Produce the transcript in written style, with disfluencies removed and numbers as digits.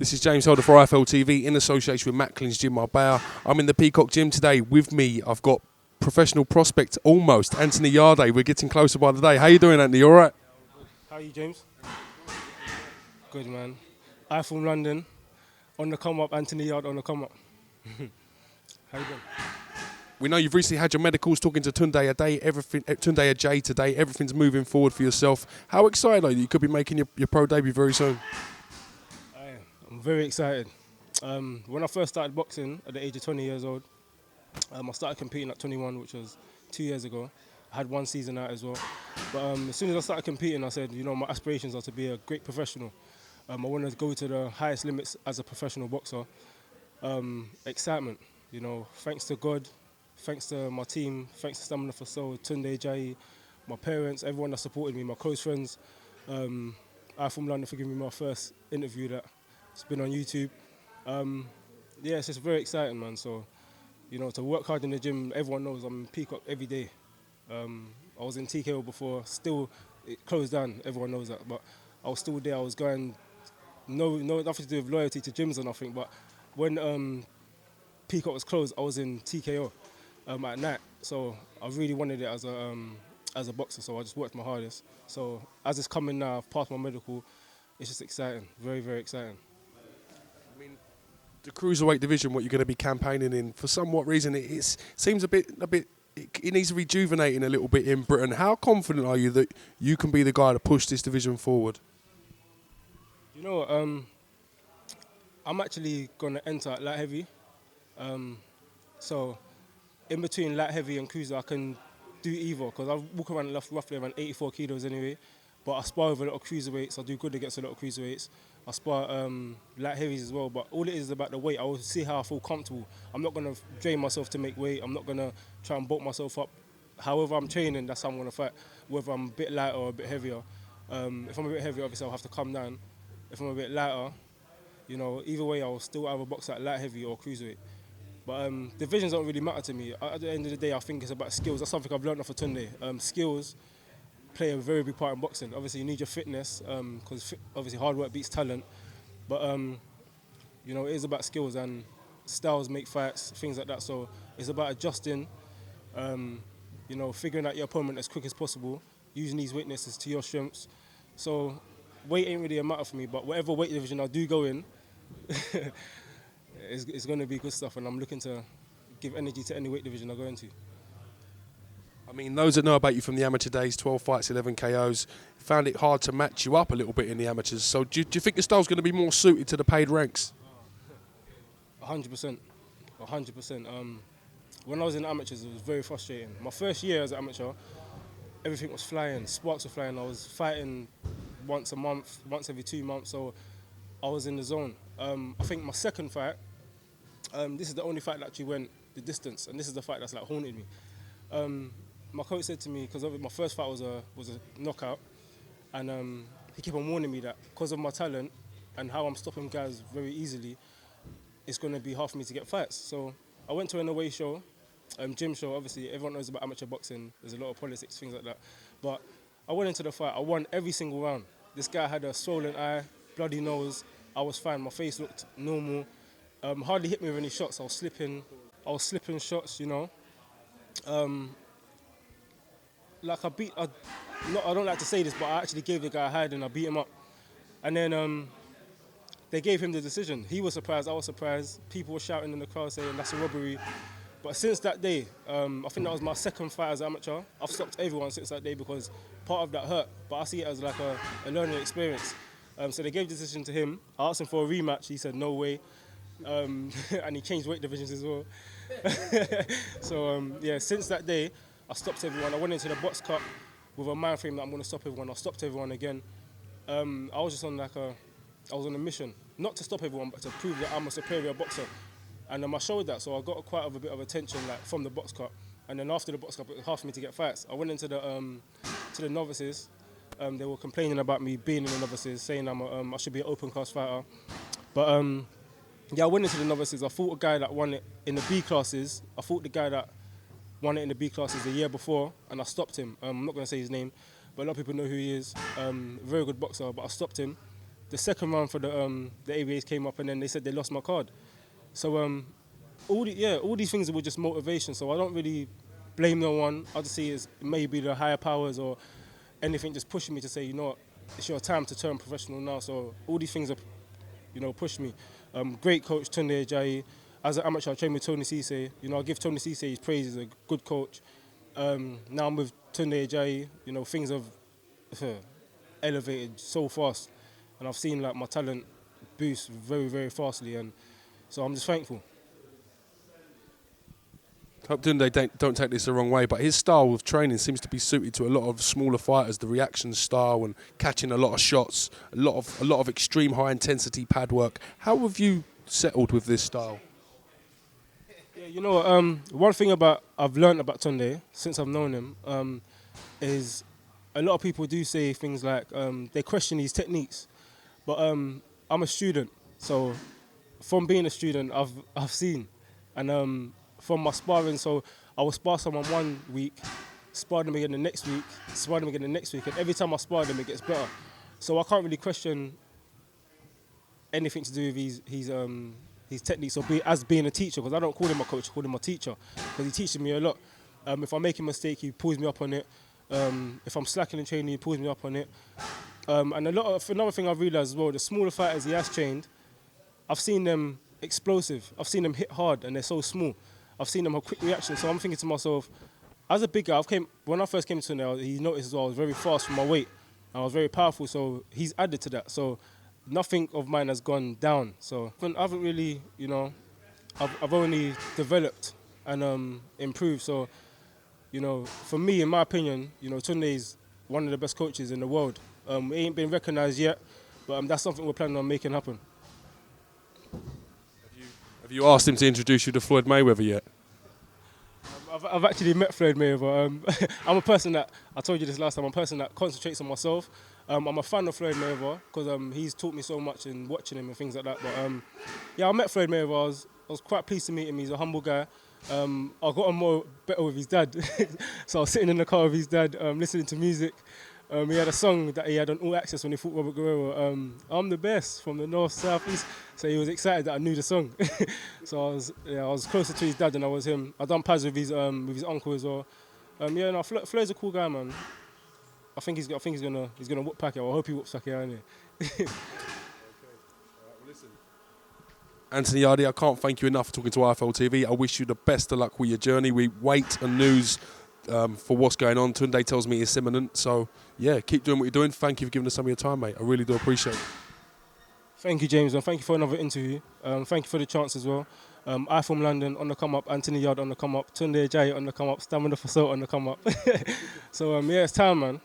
This is James Holder for IFL TV in association with Macklin's Gym Marbella. I'm in the Peacock Gym today. With me, I've got professional prospect almost, Anthony Yarde. We're getting closer by the day. How you doing, Anthony? You all right? How are you, James? Good, man. I'm from London. On the come up, Anthony Yarde on the come up. How you doing? We know you've recently had your medicals, talking to Tunde Ajay today. Everything's moving forward for yourself. How excited are you? You could be making your pro debut very soon. I'm very excited. When I first started boxing at the age of 20 years old, I started competing at 21, which was 2 years ago. I had one season out as well. But as soon as I started competing, I said, you know, my aspirations are to be a great professional. I want to go to the highest limits as a professional boxer. Excitement, you know, thanks to God, thanks to my team, thanks to Stamina for Soul, Tunde Ajay, my parents, everyone that supported me, my close friends. I'm from London for giving me my first interview that's been on YouTube. Yeah, it's just very exciting, man. So, you know, to work hard in the gym, everyone knows I'm in Peacock every day. I was in TKO before, still, it closed down, everyone knows that, but I was still there. I was going, nothing to do with loyalty to gyms or nothing, but when Peacock was closed, I was in TKO at night. So I really wanted it as a boxer, so I just worked my hardest. So as it's coming now, I've passed my medical, it's just exciting, very, very exciting. I mean, the cruiserweight division, what you're going to be campaigning in, for somewhat reason, it seems a bit. It needs rejuvenating a little bit in Britain. How confident are you that you can be the guy to push this division forward? You know, I'm actually going to enter at light heavy. So in between light heavy and cruiser, I can do either, because I walk around roughly around 84 kilos anyway. But I spar with a lot of cruiserweights. I do good against a lot of cruiserweights. I spar light heavies as well. But all it is about the weight. I will see how I feel comfortable. I'm not going to drain myself to make weight. I'm not going to try and bulk myself up. However I'm training, that's how I'm going to fight. Whether I'm a bit lighter or a bit heavier. If I'm a bit heavier, obviously I'll have to come down. If I'm a bit lighter, you know, either way I'll still either box at light heavy or cruiserweight. But divisions don't really matter to me. At the end of the day, I think it's about skills. That's something I've learned off of Tunde. Skills play a very big part in boxing. Obviously, you need your fitness, because obviously hard work beats talent. But, you know, it is about skills, and styles make fights, things like that. So it's about adjusting, you know, figuring out your opponent as quick as possible, using these weaknesses to your strengths. So weight ain't really a matter for me, but whatever weight division I do go in, it's going to be good stuff, and I'm looking to give energy to any weight division I go into. I mean, those that know about you from the amateur days, 12 fights, 11 KOs, found it hard to match you up a little bit in the amateurs. So do you think your style's going to be more suited to the paid ranks? 100%. 100%. When I was in amateurs, it was very frustrating. My first year as an amateur, everything was flying, sparks were flying. I was fighting once a month, once every 2 months, so I was in the zone. I think my second fight, this is the only fight that actually went the distance, and this is the fight that's like haunted me. My coach said to me, because my first fight was a knockout, and he kept on warning me that because of my talent and how I'm stopping guys very easily, it's going to be hard for me to get fights. So I went to an away show, gym show. Obviously, everyone knows about amateur boxing. There's a lot of politics, things like that. But I went into the fight. I won every single round. This guy had a swollen eye, bloody nose. I was fine. My face looked normal. Hardly hit me with any shots. I was slipping shots, you know. Like I don't like to say this, but I actually gave the guy a hide and I beat him up. And then they gave him the decision. He was surprised, I was surprised. People were shouting in the crowd saying that's a robbery. But since that day, I think that was my second fight as an amateur. I've stopped everyone since that day because part of that hurt, but I see it as like a learning experience. So they gave the decision to him. I asked him for a rematch, he said no way. And he changed weight divisions as well. So yeah, since that day, I stopped everyone. I went into the box cup with a mind frame that I'm going to stop everyone. I stopped everyone again. I was just on I was on a mission, not to stop everyone, but to prove that I'm a superior boxer. And I showed that, so I got quite a bit of attention like from the box cup. And then after the box cup, it was hard for me to get fights. I went into the novices. They were complaining about me being in the novices, saying I should be an open class fighter. But yeah, I went into the novices. I fought a guy that won it in the B classes. I fought the guy that won it in the B classes the year before, and I stopped him. I'm not going to say his name, but a lot of people know who he is. Very good boxer, but I stopped him. the second round for the AVAs came up, and then they said they lost my card. So all these things were just motivation. So I don't really blame no one. I just see it as maybe the higher powers or anything just pushing me to say, you know what, it's your time to turn professional now. So all these things are, push me. Great coach Tunde Ajayi. As an amateur, I trained with Tony Cisse. I give Tony Cisse his praise. He's a good coach. Now I'm with Tunde Ajayi. Things have elevated so fast, and I've seen like my talent boost very, very fastly, and so I'm just thankful. Hope Tunde don't take this the wrong way, but his style of training seems to be suited to a lot of smaller fighters. The reaction style and catching a lot of shots, a lot of extreme high intensity pad work. How have you settled with this style? Yeah, one thing I've learned about Tunde since I've known him is a lot of people do say things like they question his techniques, but I'm a student, so from being a student, I've seen, and from my sparring, so I will spar someone 1 week, spar them again the next week, spar them again the next week, and every time I spar them, it gets better. So I can't really question anything to do with his techniques or as being a teacher, because I don't call him a coach, I call him a teacher, because he teaches me a lot. If I make a mistake, he pulls me up on it. If I'm slacking in training, he pulls me up on it. And another thing I've realised as well, the smaller fighters he has trained, I've seen them explosive. I've seen them hit hard, and they're so small. I've seen them have quick reactions. So I'm thinking to myself, as a big guy, when I first came to him, he noticed as well I was very fast for my weight. I was very powerful, so he's added to that. So nothing of mine has gone down. So I haven't really, I've only developed and improved. So, for me, in my opinion, Tunde is one of the best coaches in the world. It ain't been recognised yet, but that's something we're planning on making happen. Have you asked him to introduce you to Floyd Mayweather yet? I've actually met Floyd Mayweather. I'm a person that, I told you this last time, I'm a person that concentrates on myself. I'm a fan of Floyd Mayweather because he's taught me so much in watching him and things like that. But I met Floyd Mayweather. I was quite pleased to meet him. He's a humble guy. I got on better with his dad. So I was sitting in the car with his dad, listening to music. He had a song that he had on All Access when he fought Robert Guerrero. I'm the best from the north, south, east. So he was excited that I knew the song. So I was closer to his dad than I was him. I done pads with his uncle as well. Floyd's a cool guy, man. I think he's gonna whoop Pacquiao. I hope he whoops Pacquiao anyway. Anthony Yarde, I can't thank you enough for talking to IFL TV. I wish you the best of luck with your journey. We wait and news for what's going on. Tunde tells me it's imminent. So, yeah, keep doing what you're doing. Thank you for giving us some of your time, mate. I really do appreciate it. Thank you, James, and thank you for another interview. Thank you for the chance as well. I from London on the come up, Anthony Yarde on the come up, Tunde Ajayi on the come up, Stamina for Salt on the come up. So, it's time, man.